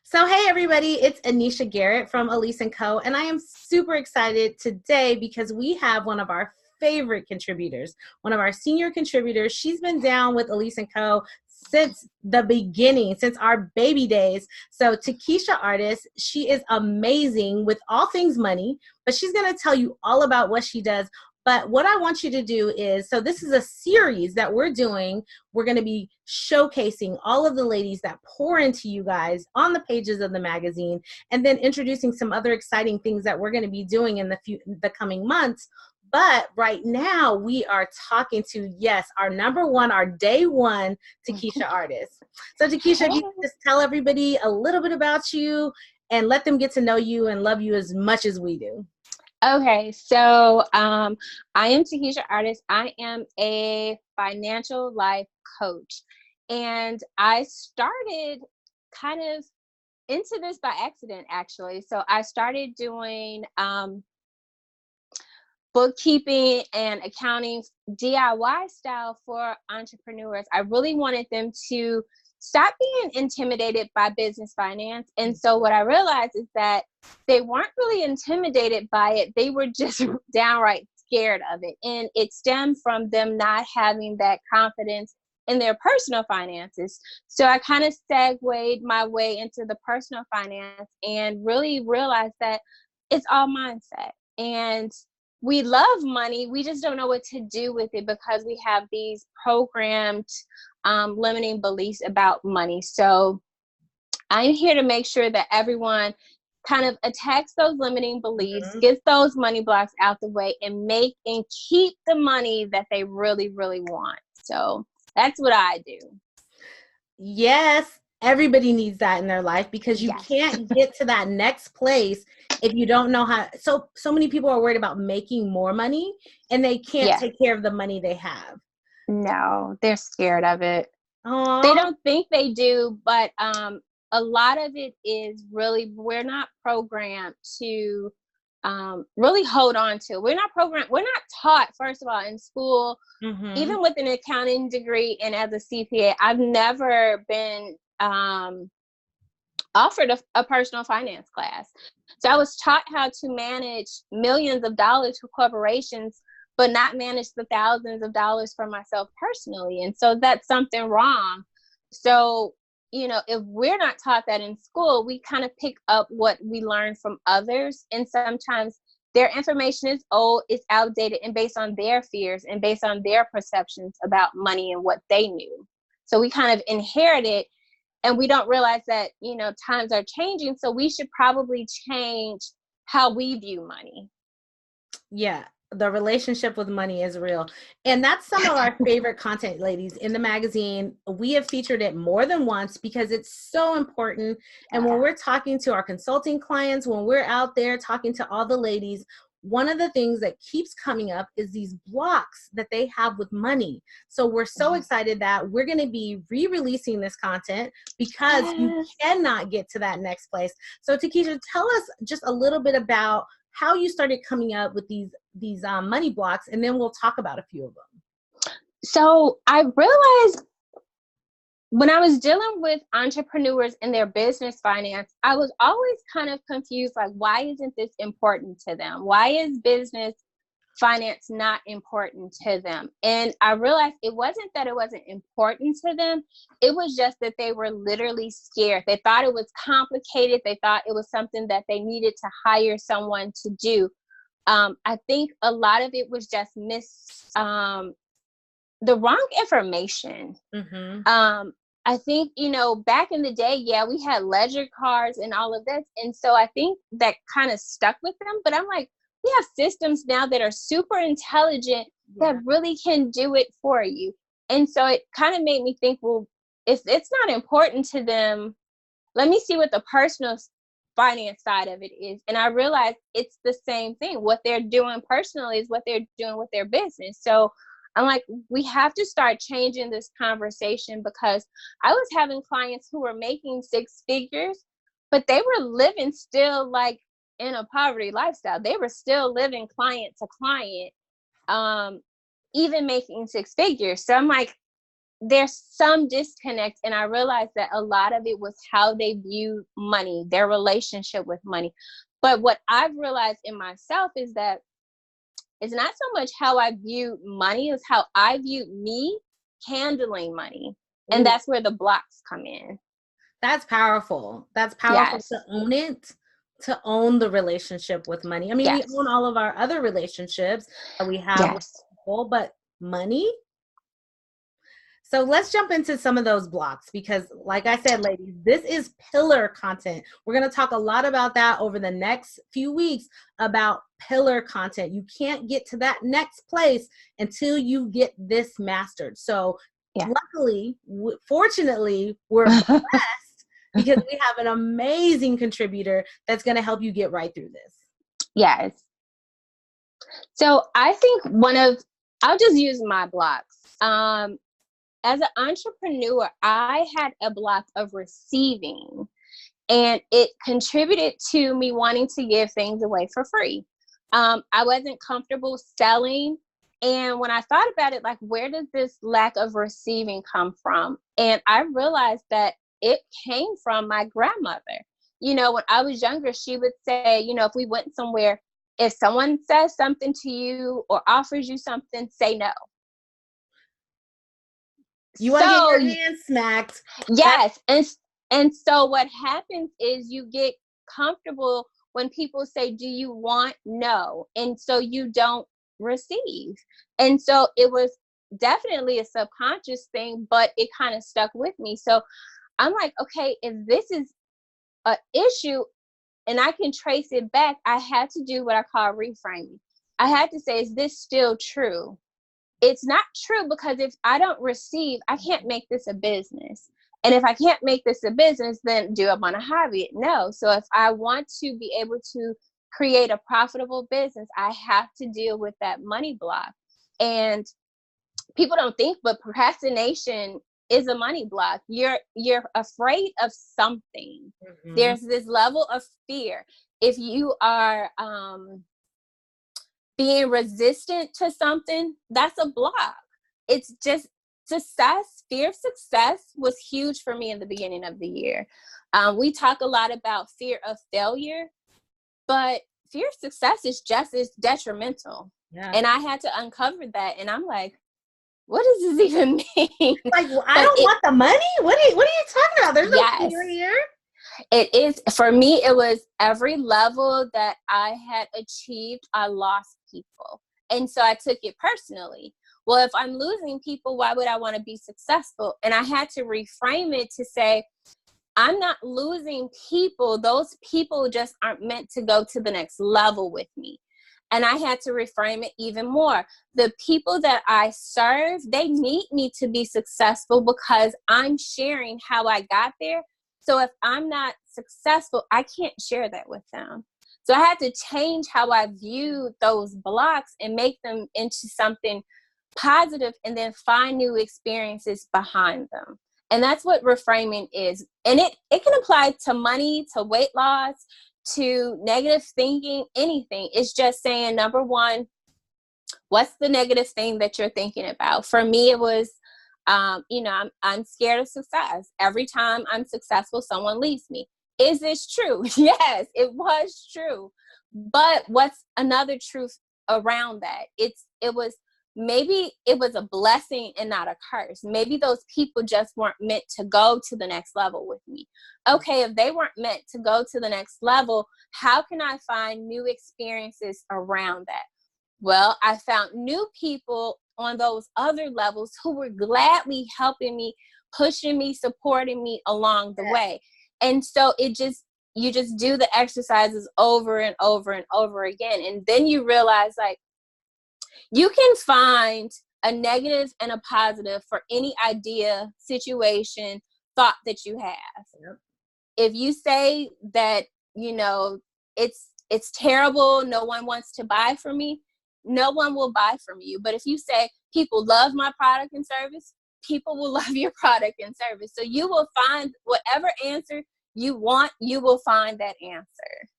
So, hey everybody, it's Anisha Garrett from Ellese & Co. And I am super excited today because we have one of our favorite contributors, one of our senior contributors. She's been down with Ellese & Co. since the beginning, since our baby days. So Takisha Artis, she is amazing with all things money, but she's going to tell you all about what she does. But what I want you to do is, so this is a series that we're doing. We're going to be showcasing all of the ladies that pour into you guys on the pages of the magazine, and then introducing some other exciting things that we're going to be doing in the coming months. But right now we are talking to, yes, our number one, our day one, Takisha Artis. So Takisha, if you could just tell everybody a little bit about you and let them get to know you and love you as much as we do. Okay, so I am Takisha Artis. I am a financial life coach, and I started kind of into this by accident, actually. So I started doing bookkeeping and accounting DIY style for entrepreneurs. I really wanted them to stop being intimidated by business finance. And so what I realized is that they weren't really intimidated by it. They were just downright scared of it. And it stemmed from them not having that confidence in their personal finances. So I kind of segued my way into the personal finance and really realized that it's all mindset. And we love money. We just don't know what to do with it because we have these programmed limiting beliefs about money. So I'm here to make sure that everyone kind of attacks those limiting beliefs, gets those money blocks out the way, and make and keep the money that they really, really want. So that's what I do. Yes, everybody needs that in their life because you can't get to that next place if you don't know how. So many people are worried about making more money and they can't take care of the money they have. No, they're scared of it. Aww. They don't think they do, but a lot of it is really, we're not programmed to really hold on to. We're not taught, first of all, in school, even with an accounting degree and as a CPA, I've never been offered a personal finance class. So I was taught how to manage millions of dollars for corporations, but not manage the thousands of dollars for myself personally. And so that's something wrong. So, you know, if we're not taught that in school, we kind of pick up what we learn from others. And sometimes their information is old, it's outdated, and based on their fears and based on their perceptions about money and what they knew. So we kind of inherit it, and we don't realize that, you know, times are changing. So we should probably change how we view money. Yeah. The relationship with money is real. And that's some of our favorite content, ladies, in the magazine. We have featured it more than once because it's so important. And when we're talking to our consulting clients, when we're out there talking to all the ladies, one of the things that keeps coming up is these blocks that they have with money. So we're so excited that we're going to be re-releasing this content because you cannot get to that next place. So Takisha, tell us just a little bit about how you started coming up with these money blocks, and then we'll talk about a few of them. So I realized when I was dealing with entrepreneurs and their business finance, I was always kind of confused, like, why isn't this important to them? Why is business finance not important to them? And I realized it wasn't that it wasn't important to them. It was just that they were literally scared. They thought it was complicated. They thought it was something that they needed to hire someone to do. I think a lot of it was just the wrong information. I think, you know, back in the day, we had ledger cards and all of this. And so I think that kind of stuck with them. But I'm like, we have systems now that are super intelligent that really can do it for you. And so it kind of made me think, well, if it's not important to them, let me see what the personal finance side of it is. And I realized it's the same thing. What they're doing personally is what they're doing with their business. So I'm like, we have to start changing this conversation, because I was having clients who were making six figures, but they were living still like in a poverty lifestyle. They were still living client to client, even making six figures. So I'm like, there's some disconnect. And I realized that a lot of it was how they view money, their relationship with money. But what I've realized in myself is that it's not so much how I view money as how I view me handling money. And that's where the blocks come in. That's powerful. That's powerful to own it, to own the relationship with money. I mean, we own all of our other relationships that we have with people, but money? So let's jump into some of those blocks because, like I said, ladies, this is pillar content. We're going to talk a lot about that over the next few weeks about pillar content. You can't get to that next place until you get this mastered. So luckily, fortunately, we're blessed because we have an amazing contributor that's going to help you get right through this. Yes. So I think I'll just use my blocks. As an entrepreneur, I had a block of receiving, and it contributed to me wanting to give things away for free. I wasn't comfortable selling. And when I thought about it, like, where does this lack of receiving come from? And I realized that it came from my grandmother. You know, when I was younger, she would say, you know, if we went somewhere, if someone says something to you or offers you something, say no. You want to get your hand smacked. Yes. And so what happens is you get comfortable when people say, do you want? No. And so you don't receive. And so it was definitely a subconscious thing, but it kind of stuck with me. So I'm like, okay, if this is an issue and I can trace it back, I had to do what I call reframing. I had to say, is this still true? It's not true, because if I don't receive, I can't make this a business. And if I can't make this a business, then do I want to hobby it? No. So if I want to be able to create a profitable business, I have to deal with that money block. And people don't think, but procrastination is a money block. You're afraid of something. Mm-hmm. There's this level of fear. If you are being resistant to something, that's a block. It's just success. Fear of success was huge for me in the beginning of the year. We talk a lot about fear of failure, but fear of success is just as detrimental. Yeah. And I had to uncover that. And I'm like, what does this even mean? Like, well, I don't want the money? What are you talking about? There's no fear here. It is, for me, it was every level that I had achieved, I lost people. And so I took it personally. Well, if I'm losing people, why would I want to be successful? And I had to reframe it to say, I'm not losing people. Those people just aren't meant to go to the next level with me. And I had to reframe it even more. The people that I serve, they need me to be successful because I'm sharing how I got there. So if I'm not successful, I can't share that with them. So I had to change how I viewed those blocks and make them into something positive, and then find new experiences behind them. And that's what reframing is. And it can apply to money, to weight loss, to negative thinking, anything. It's just saying, number one, what's the negative thing that you're thinking about? For me, it was, I'm scared of success. Every time I'm successful, someone leaves me. Is this true? Yes, it was true. But what's another truth around that? Maybe it was a blessing and not a curse. Maybe those people just weren't meant to go to the next level with me. Okay, if they weren't meant to go to the next level, how can I find new experiences around that? Well, I found new people on those other levels who were gladly helping me, pushing me, supporting me along the way. And so you just do the exercises over and over and over again. And then you realize, like, you can find a negative and a positive for any idea, situation, thought that you have. Yep. If you say that, it's terrible, no one wants to buy from me, no one will buy from you. But if you say people love my product and service, people will love your product and service. So you will find whatever answer you want, you will find that answer.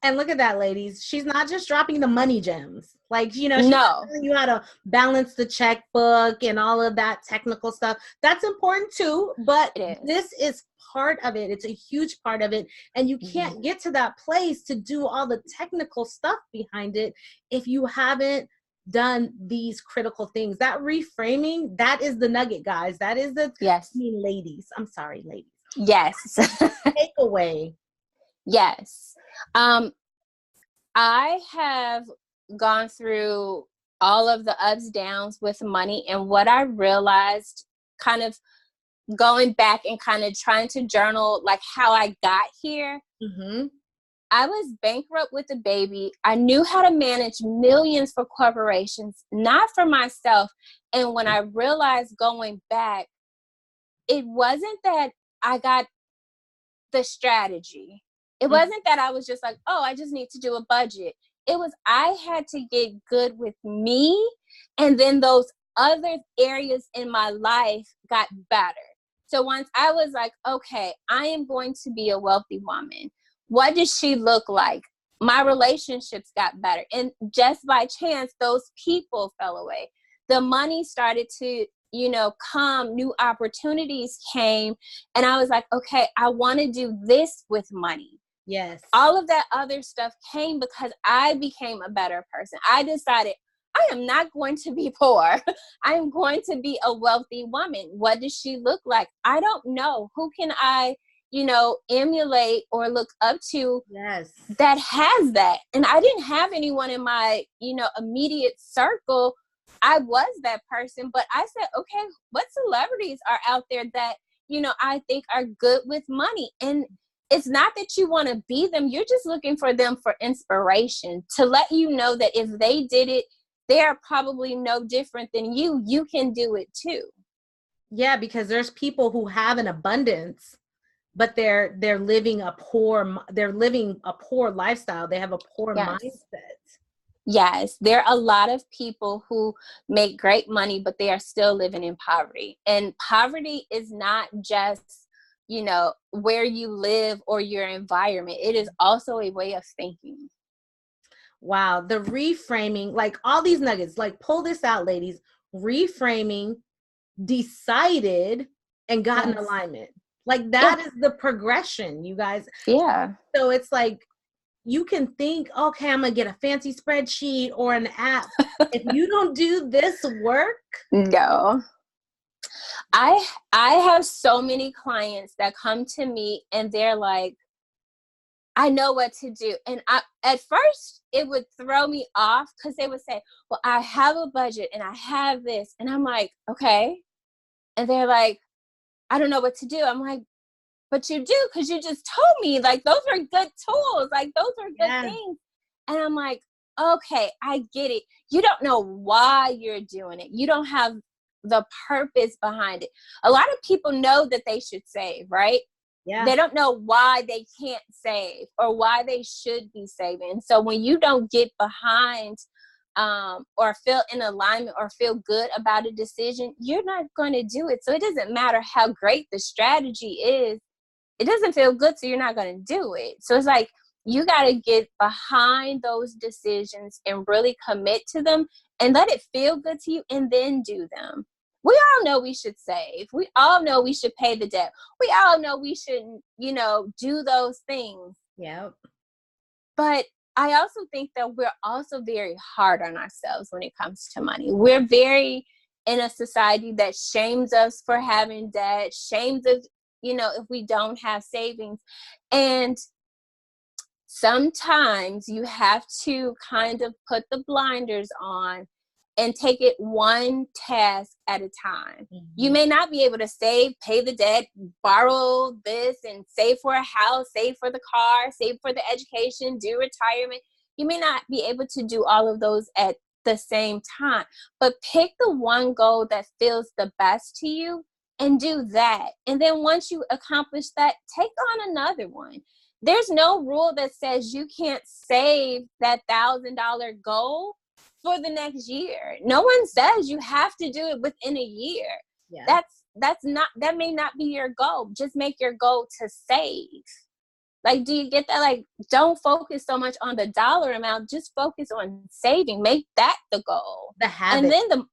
And look at that, ladies. She's not just dropping the money gems. Like, she's not No, telling you how to balance the checkbook and all of that technical stuff. That's important too, but it is. this is part of it. It's a huge part of it. And you Mhm. can't get to that place to do all the technical stuff behind it if you haven't done these critical things. That reframing, that is the nugget, guys. That is the, Yes. ladies. I'm sorry, ladies. Yes. Takeaway. Yes. I have gone through all of the ups, downs with money. And what I realized, kind of going back and kind of trying to journal like how I got here, Mm-hmm. I was bankrupt with a baby. I knew how to manage millions for corporations, not for myself. And when I realized going back, it wasn't that I got the strategy. It wasn't that I was just like, oh, I just need to do a budget. It was I had to get good with me. And then those other areas in my life got better. So once I was like, okay, I am going to be a wealthy woman. What does she look like? My relationships got better. And just by chance, those people fell away. The money started to, come, new opportunities came. And I was like, okay, I want to do this with money. Yes. All of that other stuff came because I became a better person. I decided I am not going to be poor. I am going to be a wealthy woman. What does she look like? I don't know. Who can I, emulate or look up to Yes. that has that? And I didn't have anyone in my, immediate circle. I was that person, but I said, okay, what celebrities are out there that, I think are good with money? And it's not that you want to be them. You're just looking for them for inspiration, to let you know that if they did it, they're probably no different than you. You can do it too. Yeah, because there's people who have an abundance, but they're living a poor lifestyle. They have a poor Yes. mindset. Yes, there are a lot of people who make great money, but they are still living in poverty. And poverty is not just, where you live or your environment. It is also a way of thinking. Wow, the reframing, like all these nuggets, like pull this out, ladies. Reframing, decided, and got in Yes. alignment. Like that Yes. is the progression, you guys. Yeah. So it's like you can think, okay, I'm gonna get a fancy spreadsheet or an app. If you don't do this work, No. I have so many clients that come to me and they're like, I know what to do. And at first it would throw me off because they would say, well, I have a budget and I have this. And I'm like, okay. And they're like, I don't know what to do. I'm like, but you do, because you just told me, like, those are good tools. Like, those are good yes, things. And I'm like, okay, I get it. You don't know why you're doing it. You don't have the purpose behind it. A lot of people know that they should save, right? yeah, They don't know why they can't save or why they should be saving. So when you don't get behind or feel in alignment or feel good about a decision, you're not going to do it. So it doesn't matter how great the strategy is. It doesn't feel good, so you're not going to do it. So it's like you got to get behind those decisions and really commit to them and let it feel good to you and then do them. We all know we should save. We all know we should pay the debt. We all know we shouldn't, do those things. yep. But I also think that we're also very hard on ourselves when it comes to money. We're very in a society that shames us for having debt, shames us, if we don't have savings. And sometimes you have to kind of put the blinders on and take it one task at a time. Mm-hmm. You may not be able to save, pay the debt, borrow this, and save for a house, save for the car, save for the education, do retirement. You may not be able to do all of those at the same time, but pick the one goal that feels the best to you and do that. And then once you accomplish that, take on another one. There's no rule that says you can't save that $1,000 goal for the next year. No one says you have to do it within a year. Yeah. That may not be your goal. Just make your goal to save. Like, do you get that? Like, don't focus so much on the dollar amount. Just focus on saving. Make that the goal. The habit. And then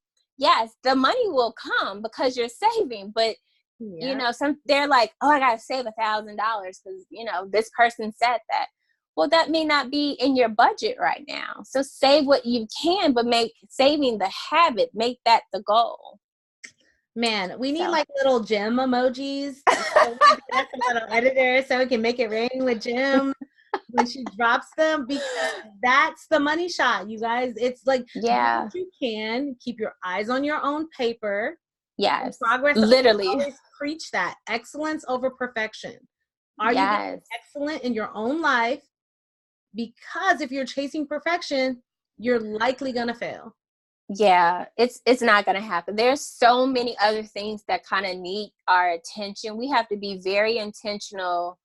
the money will come because you're saving. But, you know, they're like, oh, I got to save $1,000 because, you know, this person said that. Well, that may not be in your budget right now. So save what you can, but make saving the habit, make that the goal. Man, we need like little gem emojis. So that's a little editor so we can make it rain with Jim when she drops them, because that's the money shot, you guys. It's like, do what you can, keep your eyes on your own paper. Yes. Progress. Literally. I always preach that. Excellence over perfection. Are you being excellent in your own life? Because if you're chasing perfection, you're likely going to fail. Yeah, it's not going to happen. There's so many other things that kind of need our attention. We have to be very intentional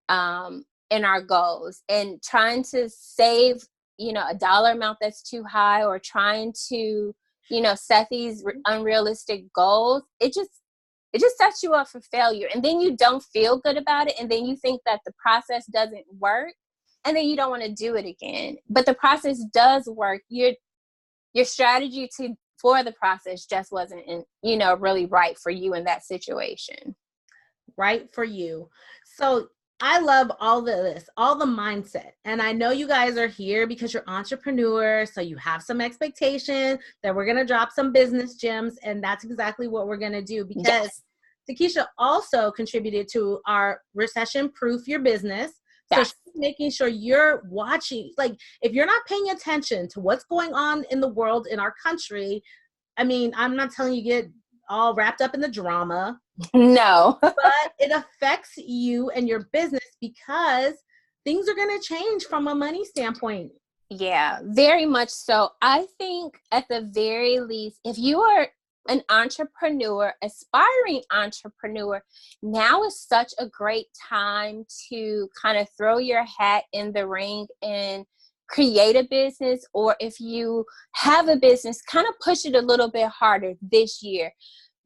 in our goals, and trying to save, you know, a dollar amount that's too high, or trying to, you know, set these unrealistic goals. It just sets you up for failure. And then you don't feel good about it. And then you think that the process doesn't work. And then you don't want to do it again. But the process does work. Your strategy for the process just wasn't, you know, really right for you in that situation. Right for you. So I love all this, all the mindset. And I know you guys are here because you're entrepreneurs. So you have some expectation that we're going to drop some business gems. And that's exactly what we're going to do, because Takisha also contributed to our recession proof your business. So she's making sure you're watching. Like, if you're not paying attention to what's going on in the world, in our country, I mean, I'm not telling you get all wrapped up in the drama. No. But it affects you and your business, because things are going to change from a money standpoint. Yeah, very much so. I think at the very least, if you are an entrepreneur, aspiring entrepreneur, now is such a great time to kind of throw your hat in the ring and create a business. Or if you have a business, kind of push it a little bit harder this year.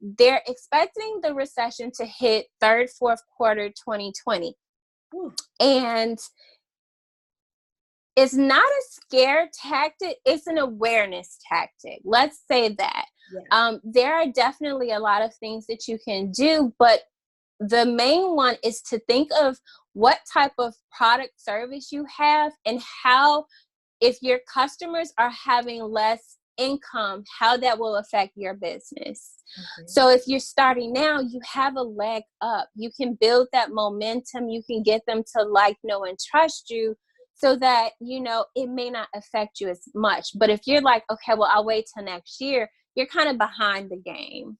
They're expecting the recession to hit third, fourth quarter 2020. Ooh. And it's not a scare tactic, it's an awareness tactic. Let's say that. Yeah. There are definitely a lot of things that you can do, but the main one is to think of what type of product service you have, and how, if your customers are having less income, how that will affect your business. Okay. So if you're starting now, you have a leg up. You can build that momentum. You can get them to like, know, and trust you, so that, you know, it may not affect you as much. But if you're like, okay, well, I'll wait till next year, you're kind of behind the game.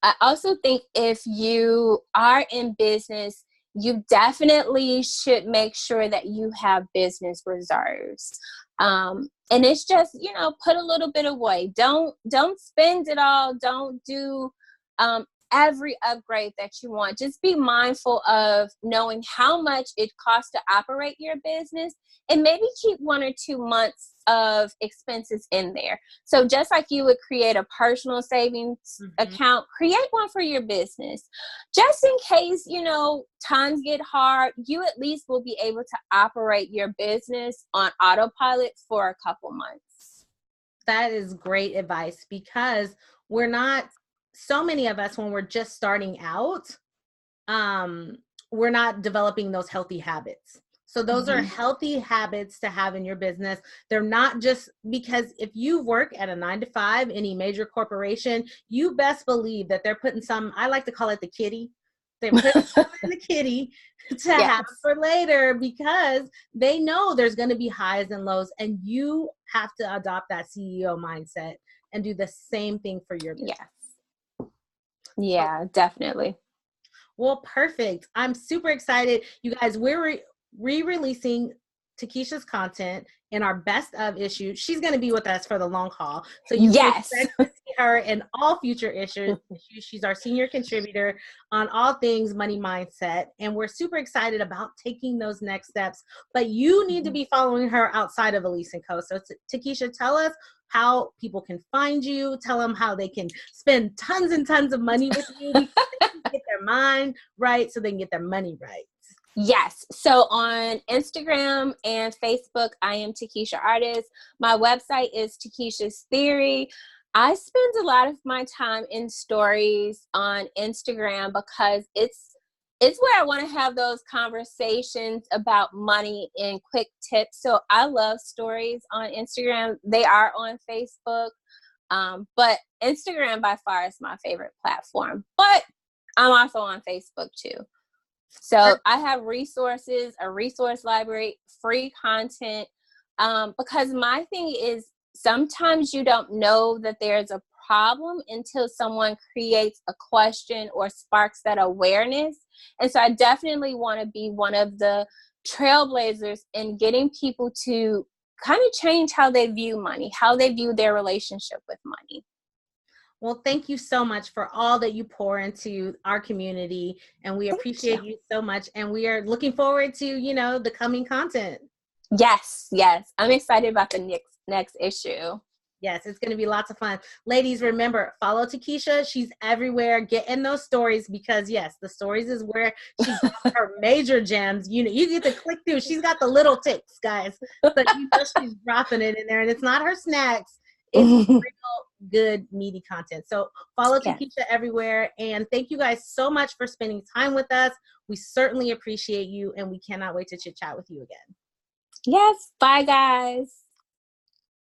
I also think if you are in business, you definitely should make sure that you have business reserves. And it's just, you know, put a little bit away. Don't spend it all. Don't do every upgrade that you want. Just be mindful of knowing how much it costs to operate your business, and maybe keep 1 or 2 months of expenses in there. So just like you would create a personal savings account, create one for your business. Just in case, you know, times get hard, you at least will be able to operate your business on autopilot for a couple months. That is great advice, because we're not, so many of us, when we're just starting out, we're not developing those healthy habits. So those are healthy habits to have in your business. They're not just, because if you work at a 9-to-5, any major corporation, you best believe that they're putting some, I like to call it the kitty. They're putting something in the kitty to have for later, because they know there's going to be highs and lows, and you have to adopt that CEO mindset and do the same thing for your business. Yeah, definitely. Well, perfect. I'm super excited. You guys, we're re-releasing Takisha's content in our best of issue. She's going to be with us for the long haul. So you can expect to see her in all future issues. She's our senior contributor on all things money mindset. And we're super excited about taking those next steps. But you need to be following her outside of Ellese & Co. So Takisha, tell us how people can find you. Tell them how they can spend tons and tons of money with you because they can get their mind right so they can get their money right. Yes. So on Instagram and Facebook, I am Takisha Artis. My website is Takisha's Theory. I spend a lot of my time in stories on Instagram because it's where I want to have those conversations about money and quick tips. So I love stories on Instagram. They are on Facebook, but Instagram by far is my favorite platform. But I'm also on Facebook too. So I have resources, a resource library, free content, because my thing is sometimes you don't know that there's a problem until someone creates a question or sparks that awareness. And so I definitely want to be one of the trailblazers in getting people to kind of change how they view money, how they view their relationship with money. Well, thank you so much for all that you pour into our community, and we appreciate you so much. And we are looking forward to, the coming content. Yes. I'm excited about the next issue. Yes, it's going to be lots of fun. Ladies, remember, follow Takisha. She's everywhere. Get in those stories because, yes, the stories is where she's got her major gems. You get to click through. She's got the little tips, guys. But she's dropping it in there, and it's not her snacks. It's real good, meaty content. So follow Takisha everywhere. And thank you guys so much for spending time with us. We certainly appreciate you, and we cannot wait to chit chat with you again. Yes. Bye, guys.